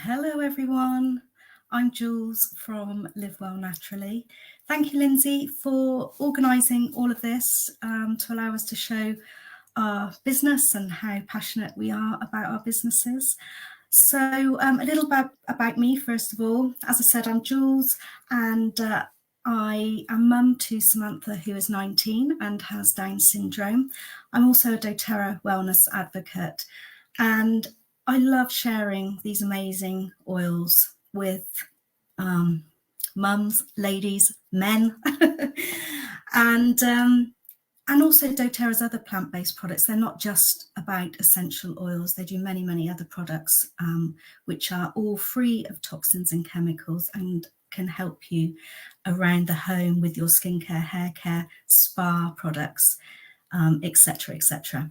Hello everyone, I'm Jules from Live Well Naturally. Thank you, Lindsay, for organising all of this to allow us to show our business and how passionate we are about our businesses. So a little about me, first of all. As I said, I'm Jules, and I am mum to Samantha, who is 19 and has Down syndrome. I'm also a doTerra wellness advocate, and I love sharing these amazing oils with mums, ladies, men, and also doTerra's other plant-based products. They're not just about essential oils. They do many other products which are all free of toxins and chemicals and can help you around the home with your skincare, hair care, spa products, etc., etc.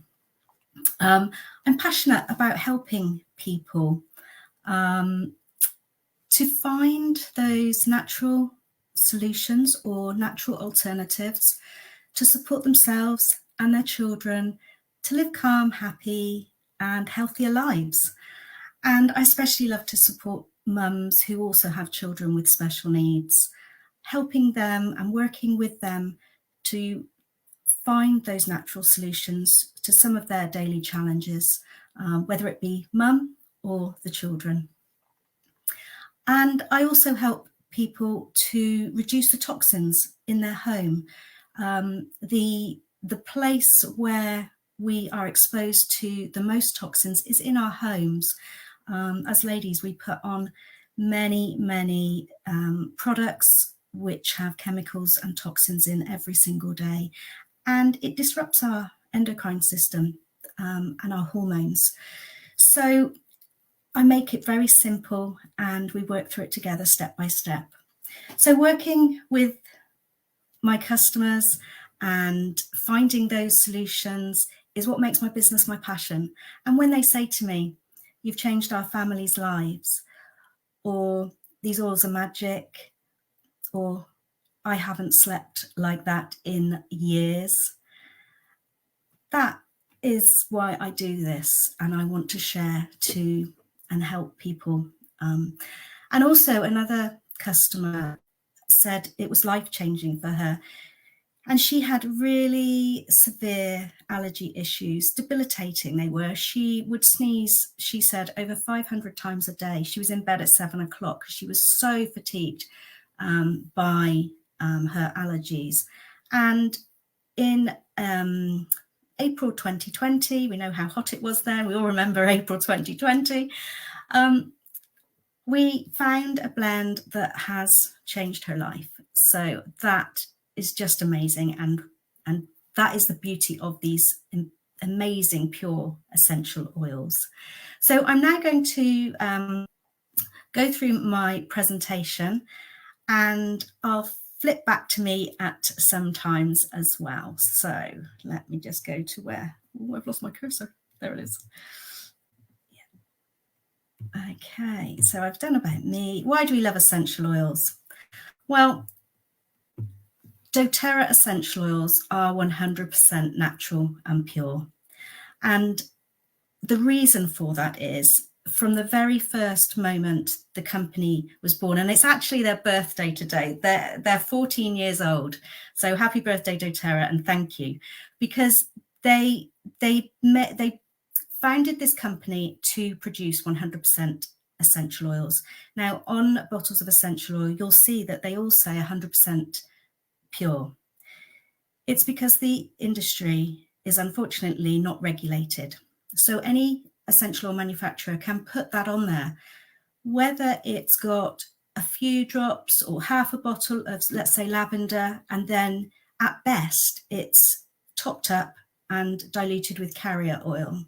I'm passionate about helping people to find those natural solutions or natural alternatives to support themselves and their children to live calm, happy and healthier lives. And I especially love to support mums who also have children with special needs, helping them and working with them to find those natural solutions to some of their daily challenges, whether it be mum or the children. And I also help people to reduce the toxins in their home. The place where we are exposed to the most toxins is in our homes. As ladies, we put on many products which have chemicals and toxins in every single day, and it disrupts our endocrine system and our hormones. So I make it very simple and we work through it together step by step. So working with my customers and finding those solutions is what makes my business my passion. And when they say to me, "You've changed our family's lives," or "These oils are magic," or "I haven't slept like that in years," that is why I do this, and I want to share to and help people. And also another customer said it was life-changing for her, and she had really severe allergy issues, debilitating they were. She would sneeze, she said, over 500 times a day. She was in bed at 7 o'clock because she was so fatigued by her allergies. And in April 2020, we know how hot it was then, we all remember April 2020, we found a blend that has changed her life. So that is just amazing, and that is the beauty of these amazing pure essential oils. So I'm now going to go through my presentation, and I'll flip back to me at some times as well. So let me just go to where, oh, I've lost my cursor. There it is. Yeah. Okay, so I've done about me. Why do we love essential oils? Well, doTerra essential oils are 100% natural and pure. And the reason for that is, from the very first moment the company was born, and it's actually their birthday today. They're 14 years old. So happy birthday, doTerra, and thank you, because they founded this company to produce 100% essential oils. Now, on bottles of essential oil, you'll see that they all say 100% pure. It's because the industry is unfortunately not regulated. So any essential oil manufacturer can put that on there, whether it's got a few drops or half a bottle of, let's say, lavender, and then at best it's topped up and diluted with carrier oil.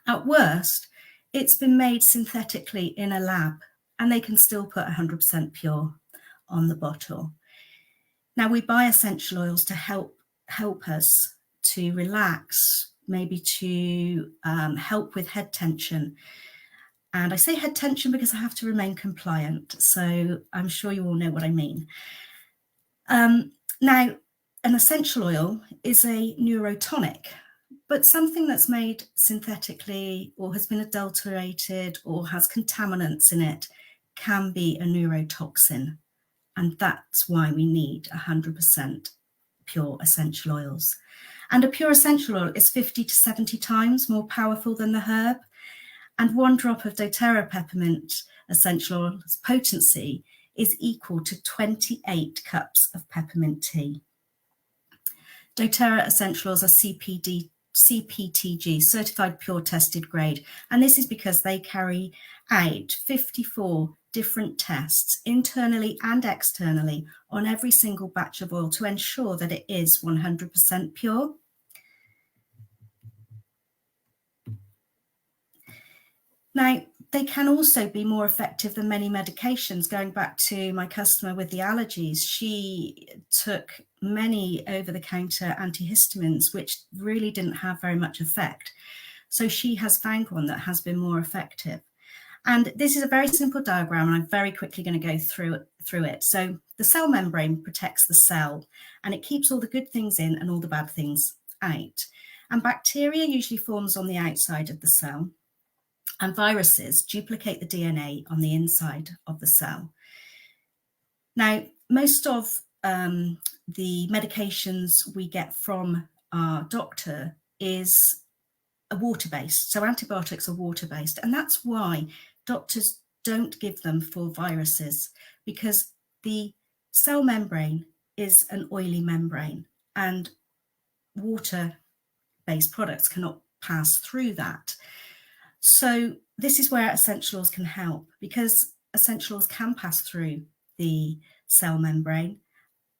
At worst, it's been made synthetically in a lab, and they can still put 100% pure on the bottle. Now, we buy essential oils to help us to relax, maybe to help with head tension. And I say head tension because I have to remain compliant, so I'm sure you all know what I mean. Now, an essential oil is a neurotonic, But something that's made synthetically or has been adulterated or has contaminants in it can be a neurotoxin. And that's why we need 100% pure essential oils. And a pure essential oil is 50 to 70 times more powerful than the herb. And 1 drop of doTerra peppermint essential oil's potency is equal to 28 cups of peppermint tea. doTerra essential oils are CPTG, certified pure tested grade. And this is because they carry out 54 different tests internally and externally on every single batch of oil to ensure that it is 100% pure. Now, they can also be more effective than many medications. Going back to my customer with the allergies, she took many over-the-counter antihistamines, which really didn't have very much effect. So she has found one that has been more effective. And this is a very simple diagram, and I'm very quickly going to go through it. So the cell membrane protects the cell, and it keeps all the good things in and all the bad things out. And bacteria usually forms on the outside of the cell, and viruses duplicate the DNA on the inside of the cell. Now, most of the medications we get from our doctor is water-based. So antibiotics are water-based, and that's why doctors don't give them for viruses, because the cell membrane is an oily membrane, and water-based products cannot pass through that. So this is where essential oils can help, because essential oils can pass through the cell membrane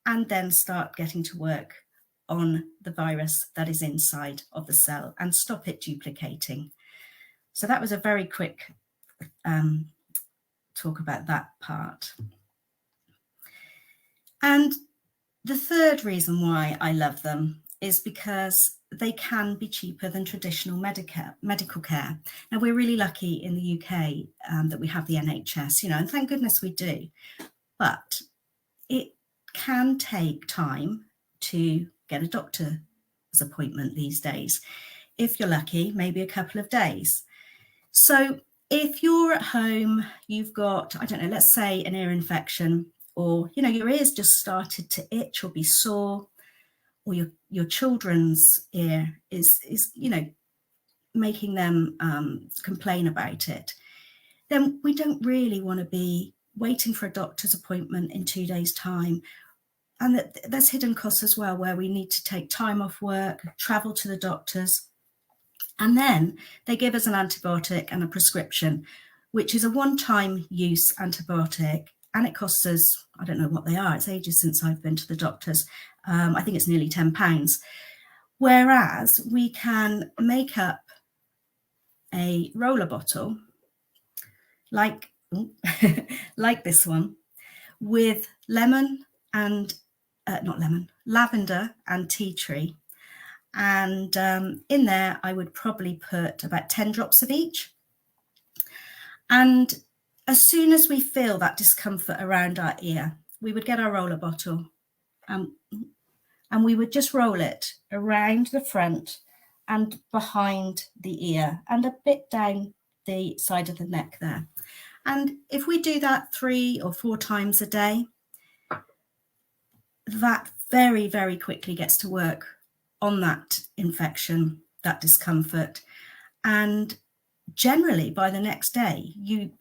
and then start getting to work on the virus that is inside of the cell and stop it duplicating. So that was a very quick talk about that part. And the third reason why I love them is because they can be cheaper than traditional medical care. Now, we're really lucky in the UK that we have the NHS, and thank goodness we do. But it can take time to get a doctor's appointment these days. If you're lucky, maybe a couple of days. So if you're at home, you've got, I don't know, let's say an ear infection, or, your ears just started to itch or be sore, or your children's ear is making them complain about it, then we don't really want to be waiting for a doctor's appointment in 2 days' time. And there's hidden costs as well, where we need to take time off work, travel to the doctors, and then they give us an antibiotic and a prescription, which is a one-time use antibiotic, and it costs us, I don't know what they are, it's ages since I've been to the doctors, I think it's nearly £10. Whereas we can make up a roller bottle like like this one, with lavender and tea tree, and in there I would probably put about 10 drops of each. And as soon as we feel that discomfort around our ear, we would get our roller bottle and we would just roll it around the front and behind the ear and a bit down the side of the neck there. And if we do that 3 or 4 times a day, that very, very quickly gets to work on that infection, that discomfort. And generally by the next day, you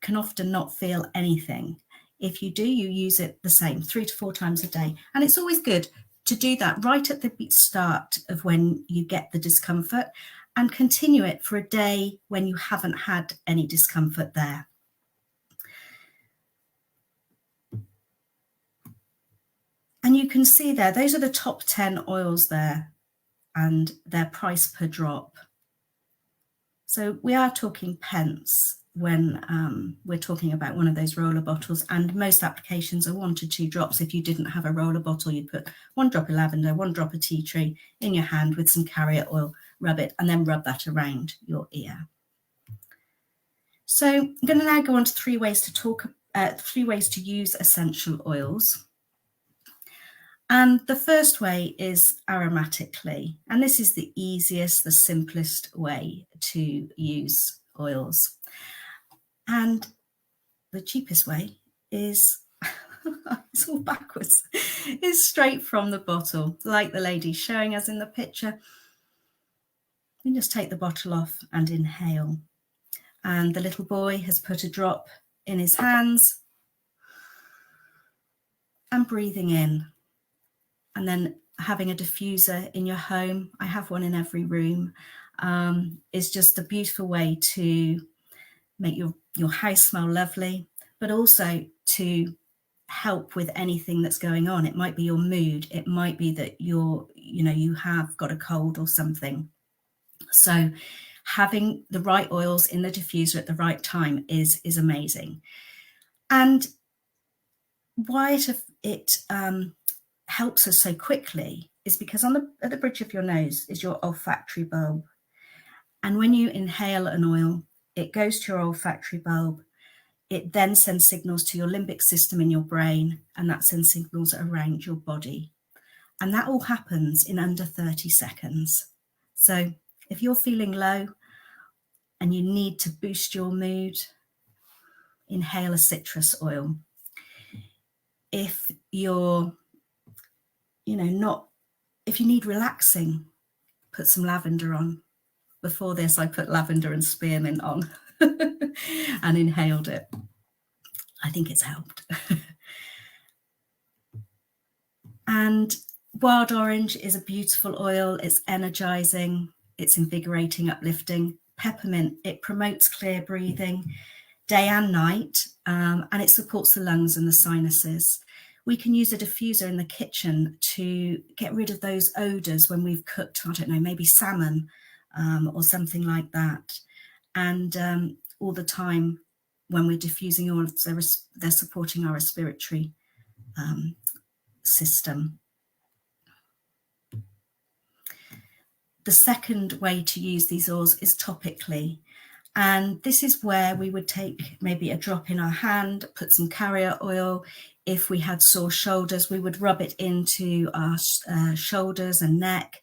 can often not feel anything. If you do, you use it the same 3 to 4 times a day. And it's always good to do that right at the start of when you get the discomfort, and continue it for a day when you haven't had any discomfort there. And you can see there, those are the top 10 oils there and their price per drop. So we are talking pence when we're talking about one of those roller bottles, and most applications are 1 to 2 drops. If you didn't have a roller bottle, you'd put 1 drop of lavender, 1 drop of tea tree in your hand with some carrier oil, rub it, and then rub that around your ear. So I'm going to now go on to 3 ways to use essential oils. And the first way is aromatically, and this is the easiest, the simplest way to use oils. And the cheapest way is, it's all backwards, is straight from the bottle, like the lady showing us in the picture. You just take the bottle off and inhale. And the little boy has put a drop in his hands and breathing in. And then having a diffuser in your home, I have one in every room, is just a beautiful way to make your house smell lovely, but also to help with anything that's going on. It might be your mood. It might be that you have got a cold or something. So having the right oils in the diffuser at the right time is amazing. And why it helps us so quickly is because at the bridge of your nose is your olfactory bulb. And when you inhale an oil, it goes to your olfactory bulb. It then sends signals to your limbic system in your brain, and that sends signals around your body. And that all happens in under 30 seconds. So if you're feeling low and you need to boost your mood, inhale a citrus oil. If you're, if you need relaxing, put some lavender on. Before this, I put lavender and spearmint on and inhaled it. I think it's helped. And wild orange is a beautiful oil. It's energizing, it's invigorating, uplifting. Peppermint, it promotes clear breathing day and night, and it supports the lungs and the sinuses. We can use a diffuser in the kitchen to get rid of those odors when we've cooked, I don't know, maybe salmon or something like that. And all the time when we're diffusing oils, they're supporting our respiratory system. The second way to use these oils is topically. And this is where we would take maybe a drop in our hand, put some carrier oil. If we had sore shoulders, we would rub it into our shoulders and neck.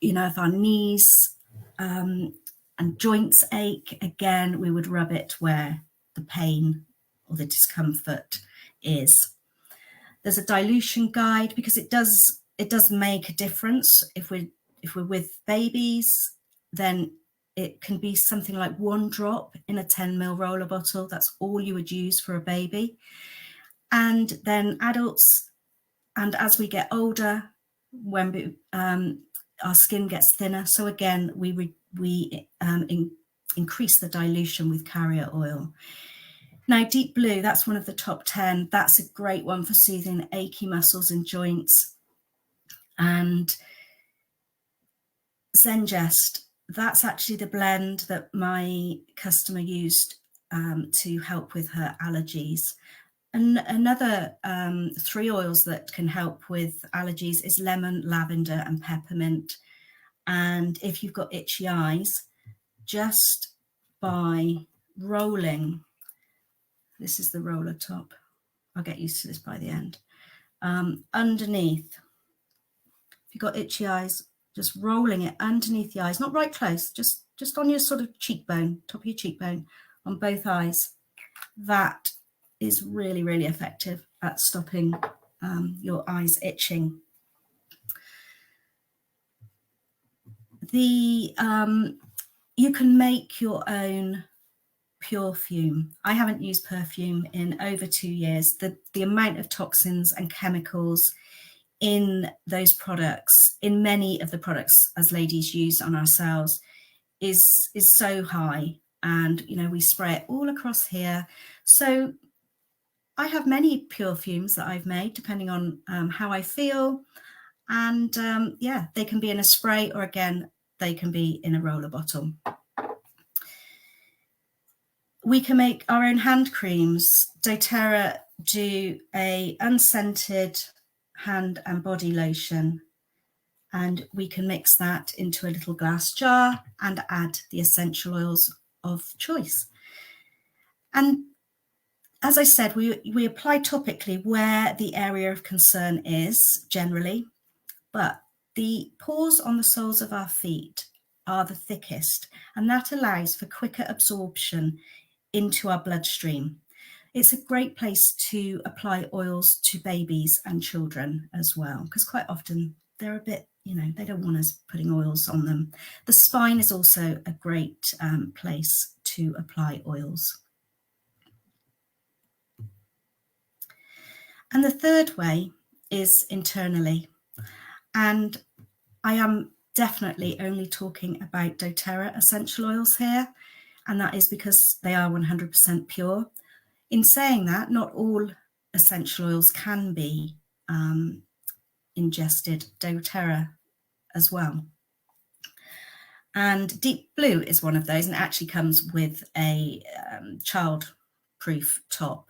If our knees and joints ache, again, we would rub it where the pain or the discomfort is. There's a dilution guide because it does make a difference. If we're with babies, then it can be something like 1 drop in a 10 ml roller bottle. That's all you would use for a baby. And then adults, and as we get older, when our skin gets thinner. So again, we increase the dilution with carrier oil. Now, Deep Blue, that's one of the top 10. That's a great one for soothing achy muscles and joints. And Zengest, that's actually the blend that my customer used to help with her allergies. And another 3 oils that can help with allergies is lemon, lavender, and peppermint. And if you've got itchy eyes, just by rolling, this is the roller top. I'll get used to this by the end. Underneath, if you've got itchy eyes, just rolling it underneath the eyes, not right close, just on your sort of cheekbone, top of your cheekbone, on both eyes. That is really, really effective at stopping your eyes itching. You can make your own perfume. I haven't used perfume in over 2 years. The amount of toxins and chemicals in those products, in many of the products as ladies use on ourselves, is so high. And we spray it all across here. So I have many perfumes that I've made depending on how I feel. And they can be in a spray, or again, they can be in a roller bottle. We can make our own hand creams. DoTerra do a unscented hand and body lotion, and we can mix that into a little glass jar and add the essential oils of choice. And As I said, we apply topically where the area of concern is generally, but the pores on the soles of our feet are the thickest, and that allows for quicker absorption into our bloodstream. It's a great place to apply oils to babies and children as well, because quite often they're a bit, they don't want us putting oils on them. The spine is also a great place to apply oils. And the third way is internally. And I am definitely only talking about doTerra essential oils here, and that is because they are 100% pure. In saying that, not all essential oils can be ingested, doTerra as well. And Deep Blue is one of those, and it actually comes with a child-proof top.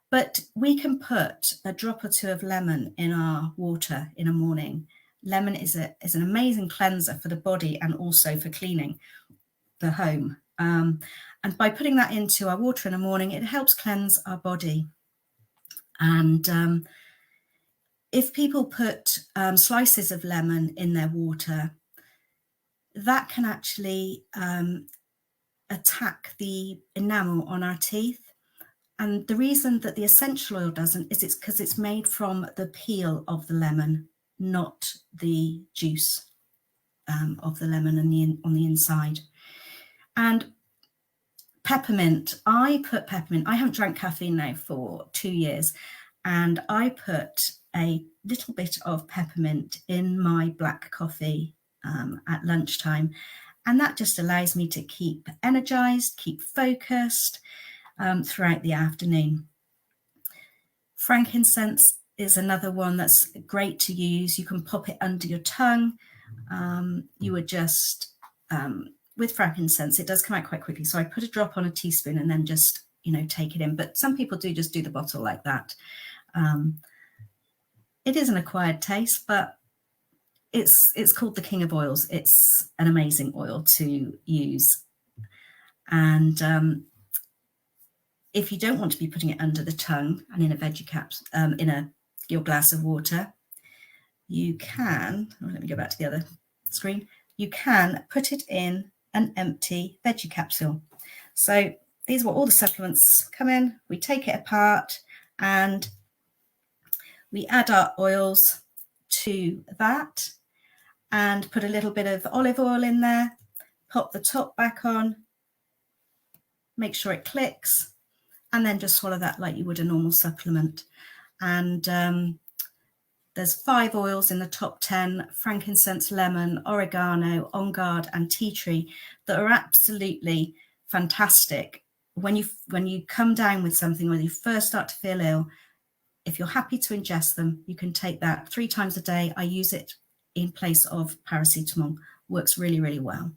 But we can put a drop or two of lemon in our water in a morning. Lemon is an amazing cleanser for the body and also for cleaning the home. And by putting that into our water in the morning, it helps cleanse our body. And if people put slices of lemon in their water, that can actually attack the enamel on our teeth. And the reason that the essential oil doesn't is it's because it's made from the peel of the lemon, not the juice of the lemon on the inside. And peppermint, I haven't drank caffeine now for 2 years, and I put a little bit of peppermint in my black coffee at lunchtime, and that just allows me to keep energized, keep focused throughout the afternoon. Frankincense is another one that's great to use. You can pop it under your tongue. You would just, with frankincense, it does come out quite quickly. So I put a drop on a teaspoon and then just, take it in. But some people do just do the bottle like that. It is an acquired taste, but it's called the king of oils. It's an amazing oil to use. And if you don't want to be putting it under the tongue and in a veggie cap, in your glass of water, you can, let me go back to the other screen, you can put it in an empty veggie capsule. So these are where all the supplements come in. We take it apart and we add our oils to that and put a little bit of olive oil in there, pop the top back on, make sure it clicks, and then just swallow that like you would a normal supplement. And there's 5 oils in the top 10, frankincense, lemon, oregano, on guard, and tea tree, that are absolutely fantastic. When you come down with something, when you first start to feel ill, if you're happy to ingest them, you can take that 3 times a day. I use it in place of paracetamol. Works really, really well.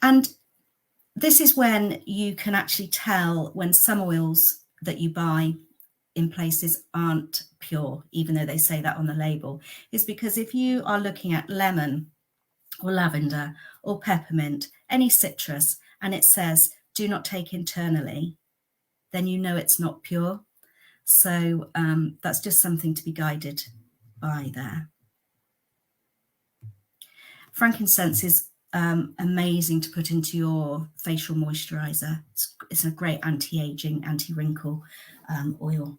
And this is when you can actually tell when some oils that you buy in places aren't pure, even though they say that on the label, is because if you are looking at lemon or lavender or peppermint, any citrus, and it says do not take internally, then you know it's not pure. So that's just something to be guided by there. Frankincense is amazing to put into your facial moisturizer. It's a great anti-aging, anti-wrinkle oil.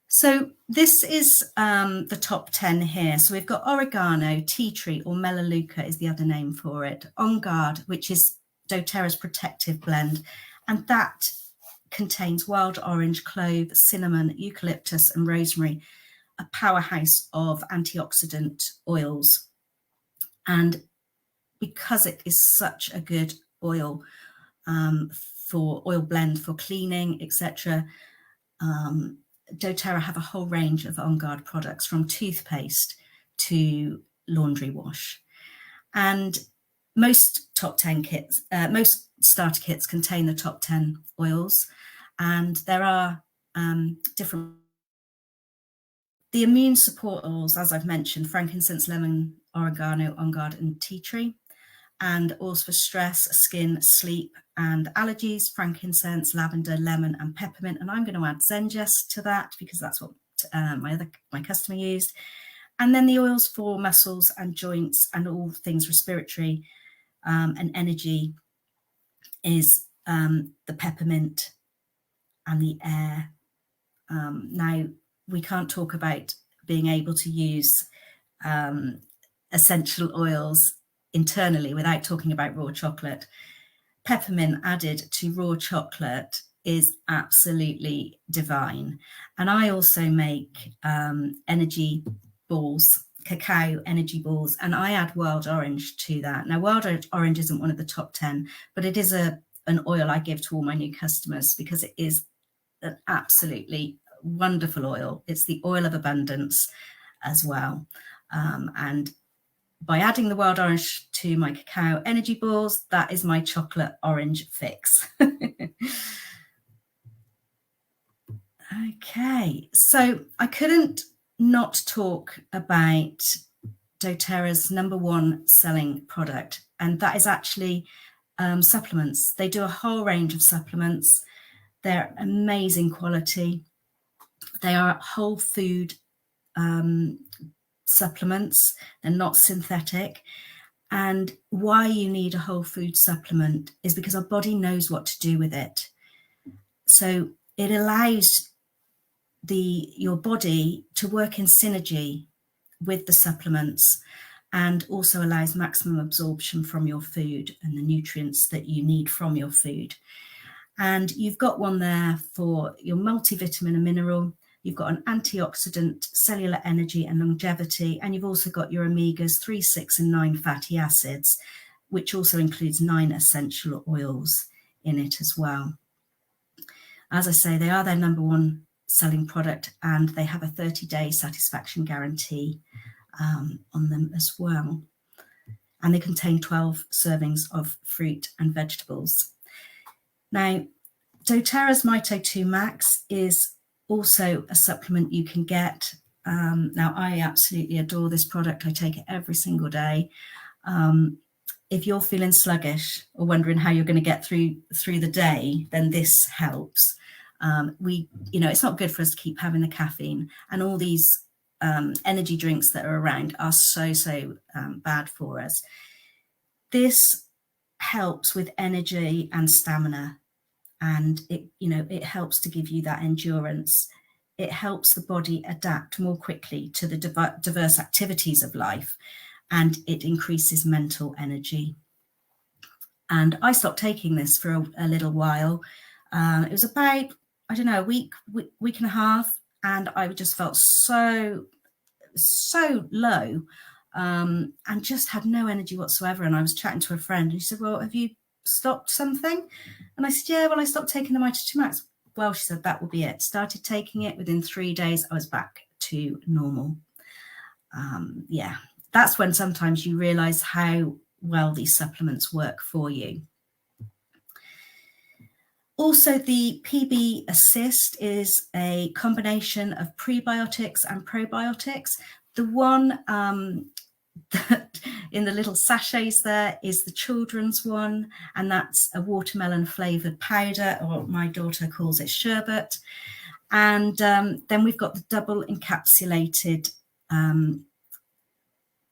So this is the top 10 here. So we've got oregano, tea tree, or melaleuca is the other name for it. On Guard, which is doTerra's protective blend, and that contains wild orange, clove, cinnamon, eucalyptus, and rosemary, a powerhouse of antioxidant oils. And because it is such a good oil for oil blend for cleaning, etc., doTerra have a whole range of On Guard products, from toothpaste to laundry wash. And most top 10 kits, most starter kits contain the top 10 oils, and there are different. The immune support oils, as I've mentioned, frankincense, lemon, oregano, On Guard, and tea tree, and oils for stress, skin, sleep, and allergies, frankincense, lavender, lemon, and peppermint. And I'm going to add Zengest to that because that's what my customer used. And then the oils for muscles and joints and all things respiratory and energy is the peppermint and the air. Now, we can't talk about being able to use essential oils internally without talking about raw chocolate. Peppermint added to raw chocolate is absolutely divine. And I also make energy balls, cacao energy balls, and I add wild orange to that. Now, wild orange isn't one of the top 10, but it is an oil I give to all my new customers because it is an absolutely wonderful oil. It's the oil of abundance as well. And by adding the wild orange to my cacao energy balls, that is my chocolate orange fix. Okay, so I couldn't not talk about doTerra's #1 selling product, and that is actually supplements. They do a whole range of supplements. They're amazing quality. They are whole food supplements. They're not synthetic. And why you need a whole food supplement is because our body knows what to do with it. So it allows your body to work in synergy with the supplements and also allows maximum absorption from your food and the nutrients that you need from your food. And you've got one there for your multivitamin and mineral. You've got an antioxidant, cellular energy and longevity. And you've also got your omegas 3, 6 and 9 fatty acids, which also includes 9 essential oils in it as well. As I say, they are their #1 selling product and they have a 30-day satisfaction guarantee on them as well. And they contain 12 servings of fruit and vegetables. Now, doTerra's Mito 2 Max is also a supplement you can get. Now, I absolutely adore this product. I take it every single day. If you're feeling sluggish or wondering how you're going to get through the day, then this helps. It's not good for us to keep having the caffeine, and all these energy drinks that are around are so bad for us. This helps with energy and stamina, and it helps to give you that endurance. It helps the body adapt more quickly to the diverse activities of life, and it increases mental energy. And I stopped taking this for a little while. It was about, I don't know, a week and a half, and I just felt so low and just had no energy whatsoever. And I was chatting to a friend and she said, well, have you stopped something? And I said, yeah, well, I stopped taking the Mito 2 Max. Well, she said, that will be it. Started taking it. Within 3 days, I was back to normal. Yeah, that's when sometimes you realize how well these supplements work for you. Also, the PB Assist is a combination of prebiotics and probiotics. The one that in the little sachets there is the children's one, and that's a watermelon flavoured powder, or my daughter calls it sherbet. And then we've got the double encapsulated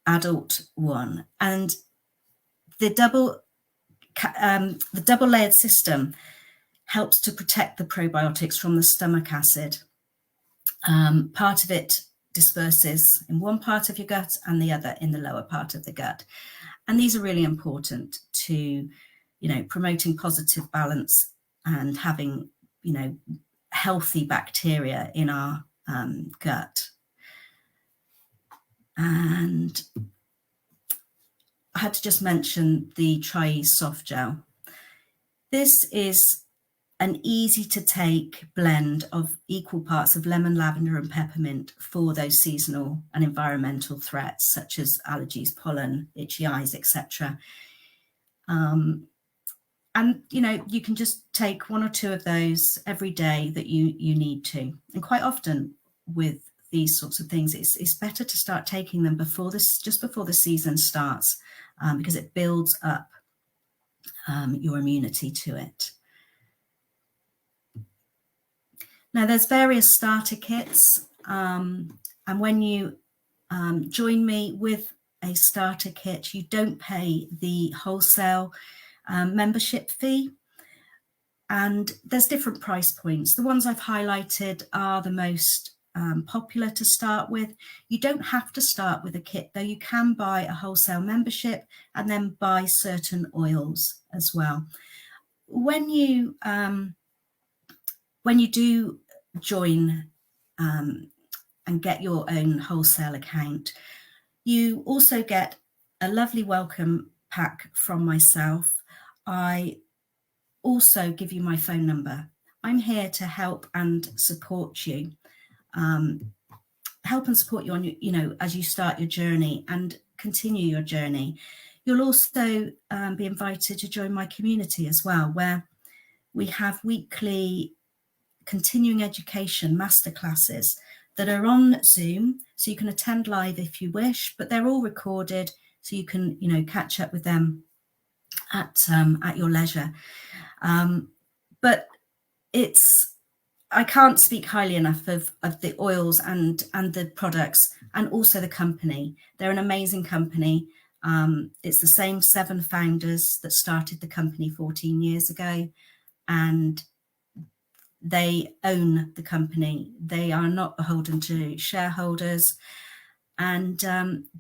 adult one. And the double layered system helps to protect the probiotics from the stomach acid. Part of it disperses in one part of your gut and the other in the lower part of the gut. And these are really important to, promoting positive balance and having, healthy bacteria in our gut. And I had to just mention the Tri-Ease soft gel. This is an easy to take blend of equal parts of lemon, lavender and peppermint for those seasonal and environmental threats such as allergies, pollen, itchy eyes, etc. And you can just take 1 or 2 of those every day that you need to. And quite often with these sorts of things, it's better to start taking them just before the season starts, because it builds up your immunity to it. Now, there's various starter kits, and when you join me with a starter kit, you don't pay the wholesale membership fee. And there's different price points. The ones I've highlighted are the most popular to start with. You don't have to start with a kit, though. You can buy a wholesale membership and then buy certain oils as well. When you do join and get your own wholesale account, you also get a lovely welcome pack from myself. I also give you my phone number. I'm here to help and support you, on as you start your journey and continue your journey. You'll also be invited to join my community as well, where we have weekly continuing education masterclasses that are on Zoom, so you can attend live if you wish, but they're all recorded, so you can catch up with them at your leisure. But I can't speak highly enough of the oils and the products, and also the company. They're an amazing company. It's the same 7 founders that started the company 14 years ago, and they own the company. They are not beholden to shareholders, and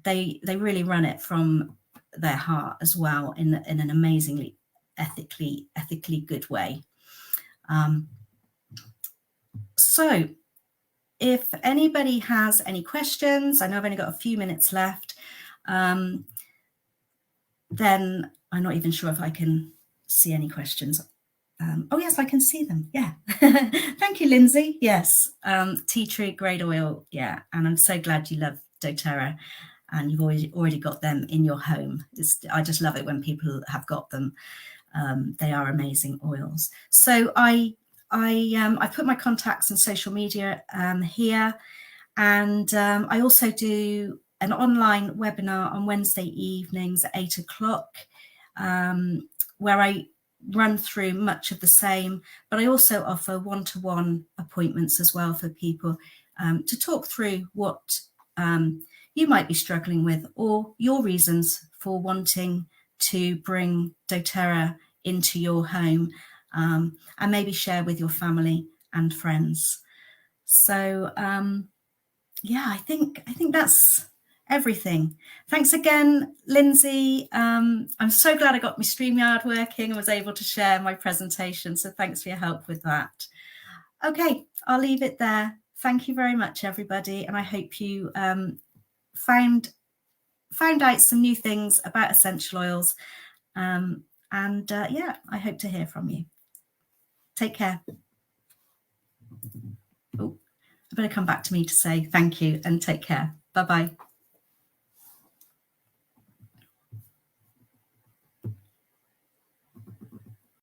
they really run it from their heart as well, in an amazingly ethically good way. So if anybody has any questions, I know I've only got a few minutes left, then I'm not even sure if I can see any questions. Oh yes, I can see them. Yeah. Thank you, Lindsay. Yes. Tea tree grade oil. Yeah. And I'm so glad you love doTerra and you've already got them in your home. I just love it when people have got them. They are amazing oils. So I put my contacts and social media here, and I also do an online webinar on Wednesday evenings at 8 o'clock, where I run through much of the same, but I also offer one-to-one appointments as well for people to talk through what you might be struggling with, or your reasons for wanting to bring doTerra into your home, and maybe share with your family and friends. So yeah, I think that's everything. Thanks again, Lindsay. I'm so glad I got my StreamYard working and was able to share my presentation. So thanks for your help with that. Okay, I'll leave it there. Thank you very much, everybody. And I hope you found out some new things about essential oils. Yeah, I hope to hear from you. Take care. Oh, I better come back to me to say thank you and take care. Bye-bye.